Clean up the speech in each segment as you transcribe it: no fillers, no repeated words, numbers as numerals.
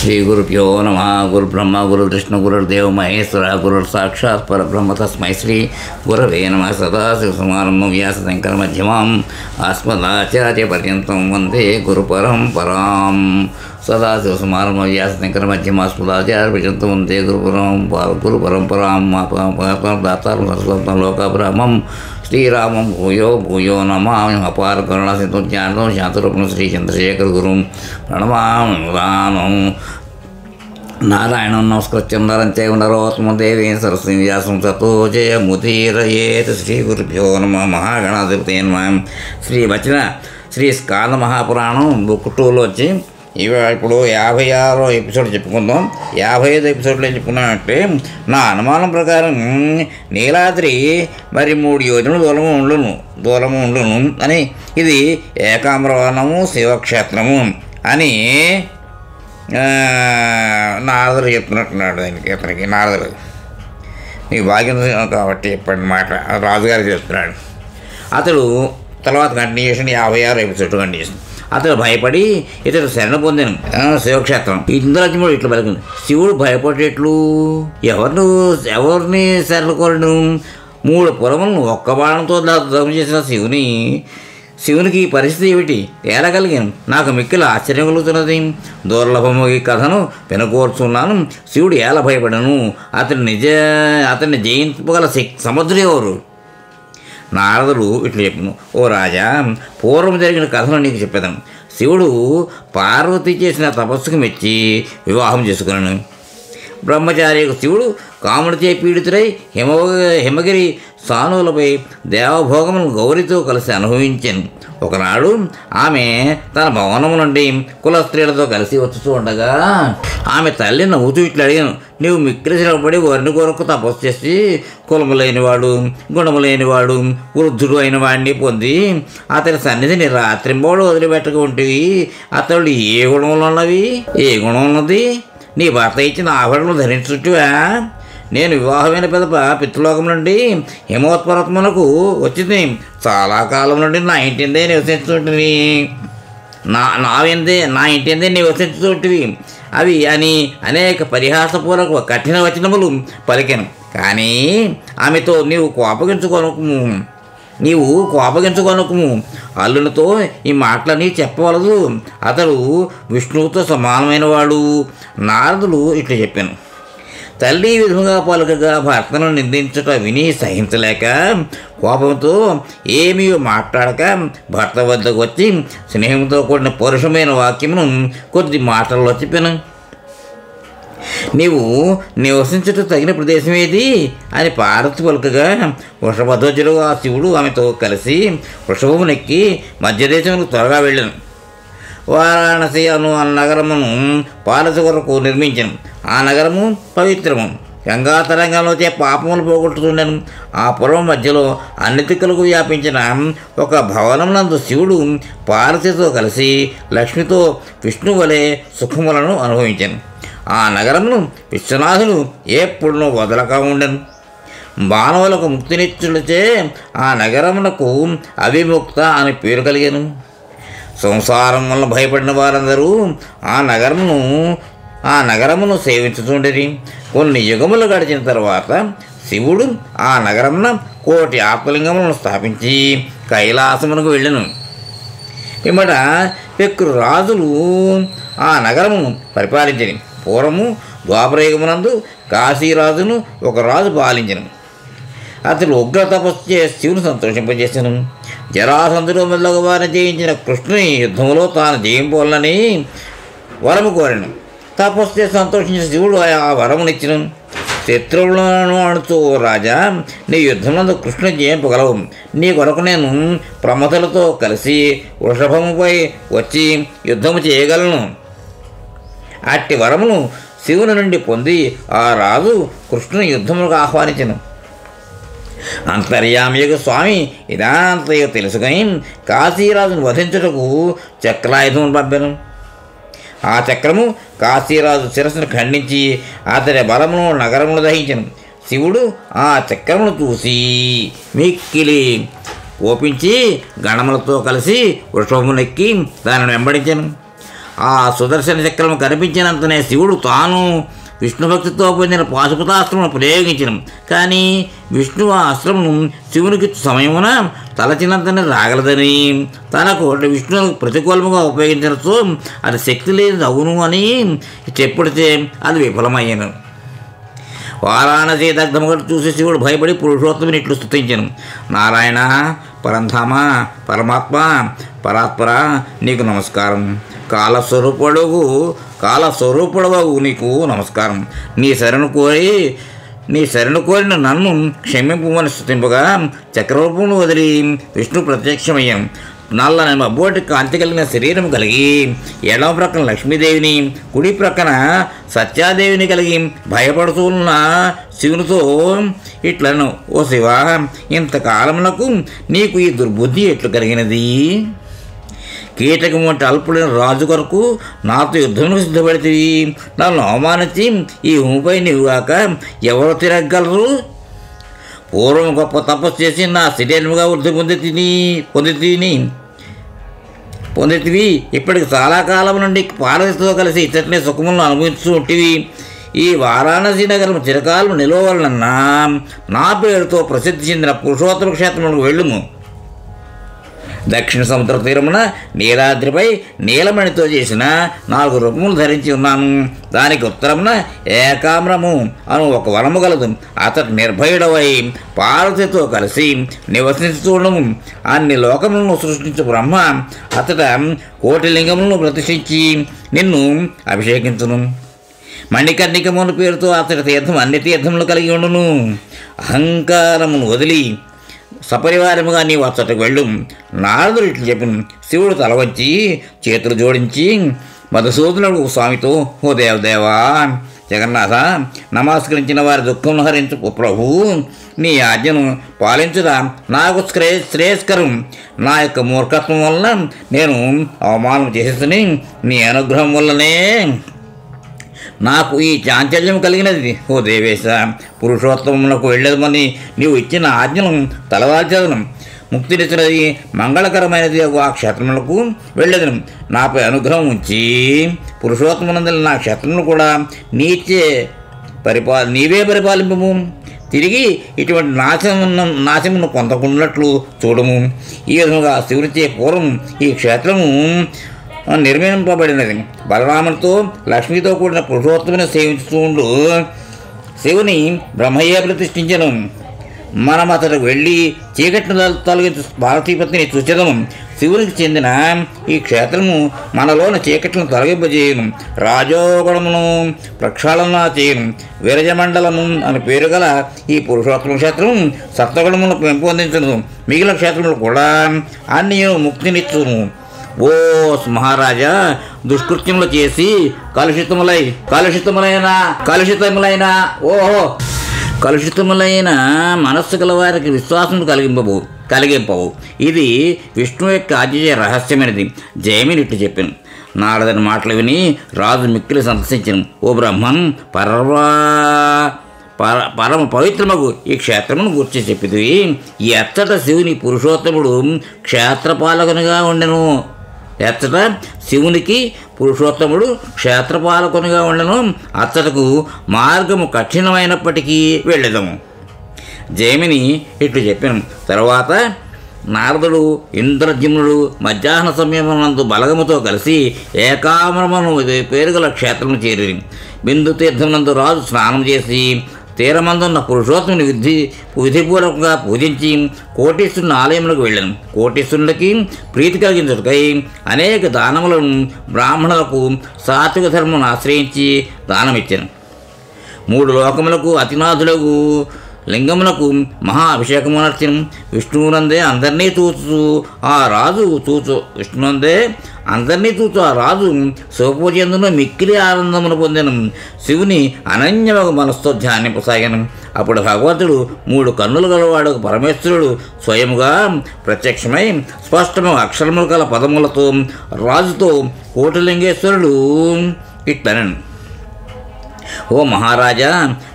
శ్రీ గురుభ్యో నమ. గురు బ్రహ్మ గురు విష్ణు గురుర్దేవ మహేశ్వర గురుర్ సాక్షాత్ పరబ్రహ్మ తస్మై శ్రీ గురవే నమ. సదాశివసమారంభం వ్యాసశంకర మధ్యమాం అస్మదాచార్య పర్యంతం వందే గురు పరంపరాం. సదాశివసమారంభం వ్యాసశంకర మధ్యమ అస్మదాచార్య పర్యంతం వందే గురు పరంపరాం. దాతారం సరస్వతం లోకబ్రహ్మం శ్రీరామం భూయో భూయో నమామి. అపార కరుణ సింధు జ్ఞానం శాంతరూపం శ్రీ చంద్రశేఖర గురుం ప్రణమానం. నారాయణం నమస్కృత్యం నరం చైవ నరోత్తమం దేవీం సరస్వతీం వ్యాసం తతో జయముదీరయేత్. శ్రీ గురుభ్యో నమః. మహాగణాధిపతయే నమః. శ్రీ స్కాంద మహాపురాణం బుక్ 2లో వచ్చి ఇప్పుడు 56వ ఎపిసోడ్ చెప్పుకుందాం. 55 ఎపిసోడ్లో చెప్పుకున్నామంటే నా అనుమానం ప్రకారం నీలాద్రి మరి 3 యోజనలు దూరము ఉండును అని, ఇది ఏకామ్రవనము శివక్షేత్రము అని నారదుడు చెప్తున్నట్టున్నాడు. ఇతనికి నారదుడు నీకు భాగ్యం కాబట్టి చెప్పండి మాట రాజుగారికి చెప్తున్నాడు. అతడు తర్వాత కంటిన్యూషన్ 56 ఎపిసోడ్ కంటిన్యూషన్. అతడు భయపడి ఇతడు శరణ పొందాను శివక్షేత్రం. ఇంద్రజముడు ఇట్లా పలికింది, శివుడు భయపడేట్లు ఎవరిని శరణ కోరను? 3 పురములను ఒక్క బాణంతో దగ్ధం చేసిన శివునికి ఈ పరిస్థితి ఏమిటి ఏలగలిగాను? నాకు మిక్కిలి ఆశ్చర్యం కలుగుతున్నది. దుర్లభము ఈ కథను వినకూర్చున్నాను. శివుడు ఎలా భయపడను? అతన్ని జయించగల సముద్రుడు ఎవరు? నారదుడు ఇట్లా చెప్పాను, ఓ రాజా, పూర్వం జరిగిన కథను నీకు చెప్పేదాను. శివుడు పార్వతి చేసిన తపస్సుకు మెచ్చి వివాహం చేసుకున్నాను. బ్రహ్మచారి శివుడు కాముడిచే పీడితుడై హిమగిరి సానువులపై దేవభోగమును గౌరితో కలిసి అనుభవించాను. ఒకనాడు ఆమె తన భవనం నుండి కుల స్త్రీలతో కలిసి వచ్చుతూ ఉండగా ఆమె తల్లి నవ్వుతూ ఇట్లా అడిగాను, నీవు మిక్కిలి శ్రమపడి వారిని కొరకు తపస్సు చేసి కులము లేనివాడు గుణము లేనివాడు వృద్ధుడు అయిన వాడిని పొంది అతని సన్నిధిని రాత్రింబోడు వదిలిపెట్టక ఉంటివి. అతడు ఏ గుణములు ఉన్నది? నీ భర్త ఇచ్చిన ఆభరణలు ధరించుటివా? నేను వివాహమైన పెద్ద పితృలోకం నుండి హిమోత్పర్వతమునకు వచ్చింది. చాలా కాలం నుండి నా ఇంటిందే నివసించుంటివి. నా ఇంటిందే నివసించుంటివి అవి అని అనేక పరిహాసపూర్వక కఠిన వచనములు పలికాను. కానీ ఆమెతో నీవు కోపగించుకొనకుము. అల్లునితో ఈ మాటలని చెప్పవలదు. అతడు విష్ణువుతో సమానమైన వాడు. నారదులు ఇట్లా చెప్పాను. తల్లి ఈ విధంగా పలుకగా భర్తను నిందించుట విని సహించలేక కోపంతో ఏమీ మాట్లాడక భర్త వద్దకు వచ్చి స్నేహంతో కూడిన పరుషమైన వాక్యమును కొద్ది మాటల్లో చెప్పాను. నీవు నివసించుట తగిన ప్రదేశం ఏది అని పార్వతి పలుకగా వృషభధ్వజుడు ఆ శివుడు ఆమెతో కలిసి వృషభమునెక్కి మధ్యదేశములకు త్వరగా వెళ్ళాను. వారాణసి అను ఆ నగరమును పాలస కొరకు నిర్మించాను. ఆ నగరము పవిత్రము, గంగా తరంగంలోచే పాపములు పోగొట్టుతుండను. ఆ పురం మధ్యలో అన్ని దిక్కులకు వ్యాపించిన ఒక భవనమునందు శివుడు పార్వతితో కలిసి లక్ష్మితో విష్ణు వలె సుఖములను అనుభవించాను. ఆ నగరమును విశ్వనాథుడు ఎప్పుడునూ వదలక ఉండను. మానవులకు ముక్తినిచ్చులచే ఆ నగరమునకు అవిముక్త అని పేరు కలిగాను. సంసారం వల్ల భయపడిన వారందరూ ఆ నగరమును సేవించుతుండేది. కొన్ని యుగములు గడిచిన తర్వాత శివుడు ఆ నగరమున 1,000,000 ఆత్మలింగములను స్థాపించి కైలాసమునకు వెళ్ళను. పిమ్మట పెక్కురు రాజులు ఆ నగరమును పరిపాలించని. పూర్వము ద్వాపరయుగమునందు కాశీరాజును ఒక రాజు పాలించను. అతడు ఉగ్ర తపస్సు చేసి శివుని సంతోషింపజేశాను. జరాసంధుడు మొదలగు వారిని జయించిన కృష్ణుని యుద్ధంలో తాను జయింపాలని వరము కోరాను. తపస్సు చేసి సంతోషించిన శివుడు ఆ వరమునిచ్చిన. శత్రువులను అడుతూ, రాజా, నీ యుద్ధంలో కృష్ణుని జయింపగలవు. నీ కొరకు నేను ప్రమథులతో కలిసి వృషభముపై వచ్చి యుద్ధము చేయగలను. అట్టి వరమును శివుని నుండి పొంది ఆ రాజు కృష్ణుని యుద్ధములకు ఆహ్వానించను. అంతర్యామియక స్వామి ఇదంతయో తెలుసుకొని కాశీరాజును వధించుటకు చక్రాయుధమును పంపాను. ఆ చక్రము కాశీరాజు శిరస్సును ఖండించి అతడి బలమును నగరమును దహించను. శివుడు ఆ చక్రమును చూసి మిక్కిలి కోపించి గణములతో కలిసి వృషభమునెక్కి దానిని వెంబడించను. ఆ సుదర్శన చక్రము కనిపించినంతనే శివుడు తాను విష్ణుభక్తితో పొందిన పాశుపతాస్త్రమును ప్రయోగించను. కానీ విష్ణువు ఆ అస్త్రమును శివునికి సమయమున తలచినంతనే రాగలదని, తనకు విష్ణువుకు ప్రతికూలముగా ఉపయోగించడంతో అది శక్తి లేనిది అవును అని చెప్పుడితే అది విఫలమయ్యాను. వారాణసి దగ్ధముగా చూసి శివుడు భయపడి పురుషోత్తముని ఇట్లు స్తుతించను. నారాయణ, పరంధామ, పరమాత్మ, పరాత్పర, నీకు నమస్కారం. కాలస్వరూపుడవు నీకు నమస్కారం. నీ శరణు కోరిన నన్ను క్షమింపమని స్తుతింపగా చక్రరూపమును వదిలి విష్ణు ప్రత్యక్షమయ్యాం. నల్లని మబ్బోటి కాంతి కలిగిన శరీరం కలిగి ఎడమ ప్రక్కన లక్ష్మీదేవిని, కుడి ప్రక్కన సత్యాదేవిని కలిగి భయపడుతున్న శివునితో ఇట్లను, ఓ శివ, ఇంతకాలమునకు నీకు ఈ దుర్బుద్ధి ఎట్లు కలిగినది? కీటకం వంటి అల్పుడైన రాజు కొరకు నాతో యుద్ధములకు సిద్ధపడితివి. నన్ను అవమానించి ఈ భూమిపై నీవుగాక ఎవరు తిరగలరు? పూర్వం గొప్ప తపస్సు చేసి నా శరీరముగా వృద్ధి పొందితివి. ఇప్పటికి చాలా కాలం నుండి పార్వతితో కలిసి ఇతడిని సుఖములను అనుభవిస్తూ ఉంటివి. ఈ వారాణసి నగరం చిరకాలం నిలవలనన్నా నా పేరుతో ప్రసిద్ధి చెందిన పురుషోత్తమ క్షేత్రములకు వెళ్ళుము. దక్షిణ సముద్ర తీరమున నీలాద్రిపై నీలమణితో చేసిన 4 రూపములు ధరించి ఉన్నాను. దానికి ఉత్తరమున ఏకామ్రము అను ఒక వనము గలదు. అతడు నిర్భయుడవై పార్వతితో కలిసి నివసించుతుండము. అన్ని లోకములను సృష్టించు బ్రహ్మ అతడ కోటి లింగములను ప్రతిష్ఠించి నిన్ను అభిషేకించును. మణికర్ణికమును పేరుతో అతడి తీర్థం అన్ని తీర్థములు కలిగి ఉండును. అహంకారమును వదిలి సపరివారముగా నీవు అచ్చటకు వెళ్ళు. నారదుడు ఇట్లు చెప్పిన. శివుడు తల వంచి చేతులు జోడించి మధుసూదనుడు స్వామితో, ఓ దేవదేవా జగన్నాథ, నమస్కరించిన వారి దుఃఖం హరించు ప్రభు, నీ ఆజ్ఞను పాలించుదా నాకు శ్రేయస్కరం. నా యొక్క మూర్ఖత్వం వలన నేను అవమానం చేసేసి నీ అనుగ్రహం వల్లనే నాకు ఈ చాంచల్యం కలిగినది. ఓ దేవేశ, పురుషోత్తములకు వెళ్ళేదమని నీవు ఇచ్చిన ఆజ్ఞను తలవాల్చదను. ముక్తినిచ్చినది మంగళకరమైనది ఆ క్షేత్రములకు వెళ్ళేదను. నాపై అనుగ్రహం ఉంచి పురుషోత్తమునందలి నా క్షేత్రమును కూడా నీవే పరిపాలింపము. తిరిగి ఇటువంటి నాశమును పొందకున్నట్లు చూడము. ఈ విధంగా శివునిచే పూర్వం ఈ క్షేత్రము నిర్మింపబడినది. బలరామునితో లక్ష్మితో కూడిన పురుషోత్తముని సేవించుతూ శివుని బ్రహ్మయ్య ప్రతిష్ఠించను. మనం అతడికి వెళ్ళి చీకటిని తొలగించు పార్వతీపతిని చూచెదము. శివునికి చెందిన ఈ క్షేత్రము మనలోని చీకట్లను తొలగింపజేయను. రాజోగుణమును ప్రక్షాళన చేయను. వీరజమండలము అని పేరు గల ఈ పురుషోత్తమ క్షేత్రం సప్తగుణమును పెంపొందించను. మిగిలిన క్షేత్రములు కూడా అన్ని ముక్తినిచ్చును. ఓ మహారాజా, దుష్కృత్యములు చేసి కలుషితములైన మనస్సు గల వారికి విశ్వాసం కలిగింపవు. ఇది విష్ణువు యొక్క ఆజ్ఞ రహస్యమైనది. జయమినిట్టు చెప్పాను. నారదుని మాటలు విని రాజు మిక్కిలి సంతసించను. ఓ బ్రహ్మన్, పరమ పవిత్రమగు ఈ క్షేత్రమును గురించి చెప్పిది. ఈ అచ్చట శివుని పురుషోత్తముడు క్షేత్రపాలకునిగా ఉండెను. శివునికి పురుషోత్తముడు క్షేత్రపాలకునిగా ఉండెను. అచ్చటకు మార్గము కఠినమైనప్పటికీ వెళ్ళెదము. జైమిని ఇట్లు చెప్పాను. తరువాత నారదుడు ఇంద్రజిమ్నుడు మధ్యాహ్న సమయమునందు బలగముతో కలిసి ఏకామ్రమను పేరుగల క్షేత్రము చేరి బిందు తీర్థమునందు రాజు స్నానం చేసి తీరమందున్న పురుషోత్తముని విధిపూర్వకంగా పూజించి కోటీశ్వరుని ఆలయములకు వెళ్ళాను. కోటీశ్వరులకి ప్రీతి కలిగించుటకై అనేక దానములను బ్రాహ్మణులకు సాత్విక ధర్మమును ఆశ్రయించి దానమిచ్చాను. 3 లోకములకు అతినాథులకు లింగమునకు మహా అభిషేకమునర్చను. విష్ణువునందే అందరినీ చూచు ఆ రాజు శివపూజందును మిక్కిలి ఆనందమును పొందెను. శివుని అనన్యమగు మనస్తో ధ్యానింపసాగాను. అప్పుడు భగవంతుడు 3 కన్నులు గలవాడు పరమేశ్వరుడు స్వయముగా ప్రత్యక్షమై స్పష్టమైన అక్షరములు గల పదములతో రాజుతో కోటిలింగేశ్వరుడు ఇట్లనను. ఓ మహారాజా,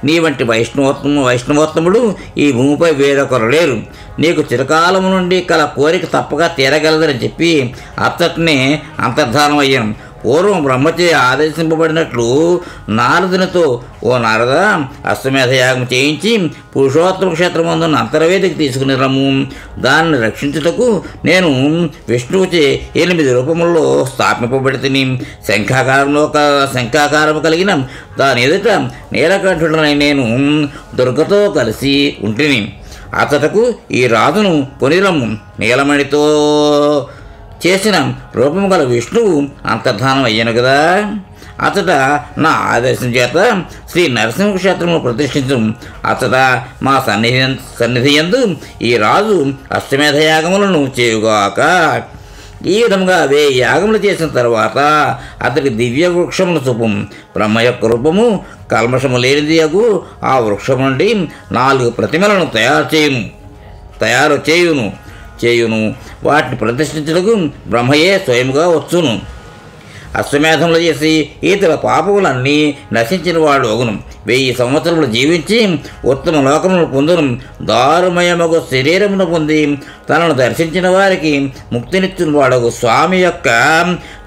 నీ వంటి వైష్ణవోత్తముడు ఈ భూమిపై వేరొకరు లేరు. నీకు చిరకాలము నుండి కల కోరిక తప్పగా తీరగలదని చెప్పి అతటిని అంతర్ధానం అయ్యాను. పూర్వం బ్రహ్మచే ఆదేశింపబడినట్లు నారదునితో, ఓ నారద, అశ్వమేధ యాగం చేయించి పురుషోత్తమ క్షేత్రమందున్న అంతర్వేదికి తీసుకుని రమ్ము. దానిని రక్షించుటకు నేను విష్ణువుచే 8 రూపముల్లో స్థాపింపబడి తిని శంఖాకారము కలిగిన దాని ఎదుట నీలకంఠుడనై నేను దుర్గతో కలిసి ఉంటిని. అతటకు ఈ రాజును కొనిరమ్ము. నీలమణితో చేసిన రూపము గల విష్ణువు అంతర్ధానం అయ్యాను కదా. అతట నా ఆదేశం చేత శ్రీ నరసింహ క్షేత్రమును ప్రతిష్ఠించు. అతట మా సన్నిధి యందు ఈ రాజు అశ్వమేధ యాగములను చేయుగాక. ఈ విధంగా 1000 యాగములు చేసిన తర్వాత అతడికి దివ్య వృక్షమును చూపు. బ్రహ్మ యొక్క రూపము కల్మషము లేనిది అగు ఆ వృక్షము నుండి 4 ప్రతిమలను తయారు చేయును. వాటిని ప్రతిష్ఠించుటకు బ్రహ్మయే స్వయముగా వచ్చును. అశ్వమేధములు చేసి ఇతర పాపములన్నీ నశించిన వాడు అగును. 1000 సంవత్సరములు జీవించి ఉత్తమ లోకమును పొందును. దారుమయమగు శరీరమును పొంది తనను దర్శించిన వారికి ముక్తినిచ్చిన వాడగు స్వామి యొక్క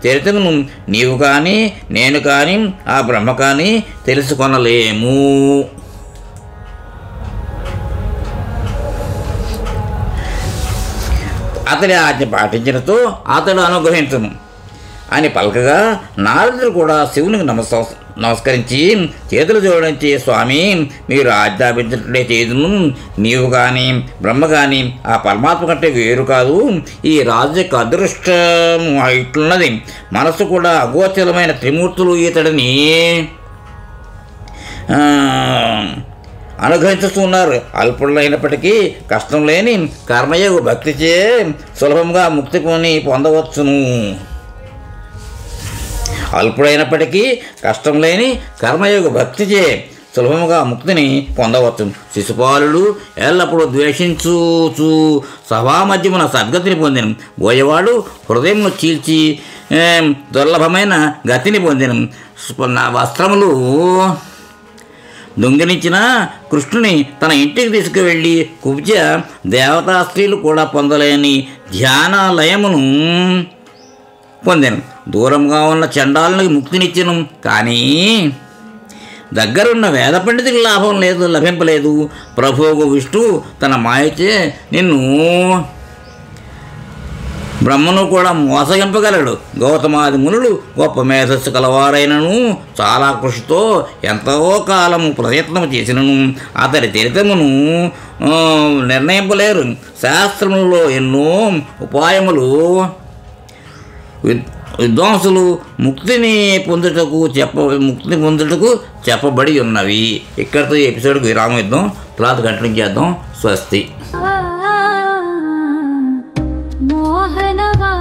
చరిత్రను నీవు కానీ నేను కానీ ఆ బ్రహ్మ కానీ తెలుసుకొనలేము. అతడి ఆజ్ఞ పాటించినతో అతడు అనుగ్రహించును అని పలకగా నారదుడు కూడా శివునికి నమస్కరించి చేతులు జోడించి, స్వామి, మీరు ఆజ్ఞాపించినట్లే చేదును. నీవు కానీ బ్రహ్మ కానీ ఆ పరమాత్మ కంటే వేరు కాదు. ఈ రాజు యొక్క అదృష్టం ఇట్లున్నది. మనస్సు కూడా అగోచరమైన త్రిమూర్తులు ఇతడిని అనుగ్రహించుతున్నారు. అల్పుడైనప్పటికీ కష్టం లేని కర్మయోగ భక్తిచే సులభంగా ముక్తి పొందవచ్చును. అల్పుడైనప్పటికీ కష్టం లేని కర్మయోగ భక్తిచే సులభముగా ముక్తిని పొందవచ్చు. శిశుపాలుడు ఎల్లప్పుడూ ద్వేషించు సభా మధ్యమున సద్గతిని పొందిన. బోయవాడు హృదయమును చీల్చి దుర్లభమైన గతిని పొందిన. వస్త్రములు దొంగిలించిన కృష్ణుని తన ఇంటికి తీసుకువెళ్ళి కుబ్జ దేవతా స్త్రీలు కూడా పొందలేని ధ్యానాలయమును పొందాను. దూరంగా ఉన్న చండాలకు ముక్తినిచ్చను. కానీ దగ్గరున్న వేద పండితులకు లభింపలేదు. ప్రభువు విష్ణువు తన మాయచే నిన్ను బ్రహ్మను కూడా మోసగింపగలడు. గౌతమాది మునులు గొప్ప మేధస్సు కలవారైనను చాలా కృషితో ఎంతో కాలము ప్రయత్నం చేసినను అతడి చరిత్రమును నిర్ణయింపలేరు. శాస్త్రములలో ఎన్నో ఉపాయములు విద్వాంసులు ముక్తి పొందుటకు చెప్పబడి ఉన్నవి. ఇక్కడితో ఈ ఎపిసోడ్కి విరామం ఇద్దాం. తర్వాత కంటిన్యూ చేద్దాం. స్వస్తి. మోహనవా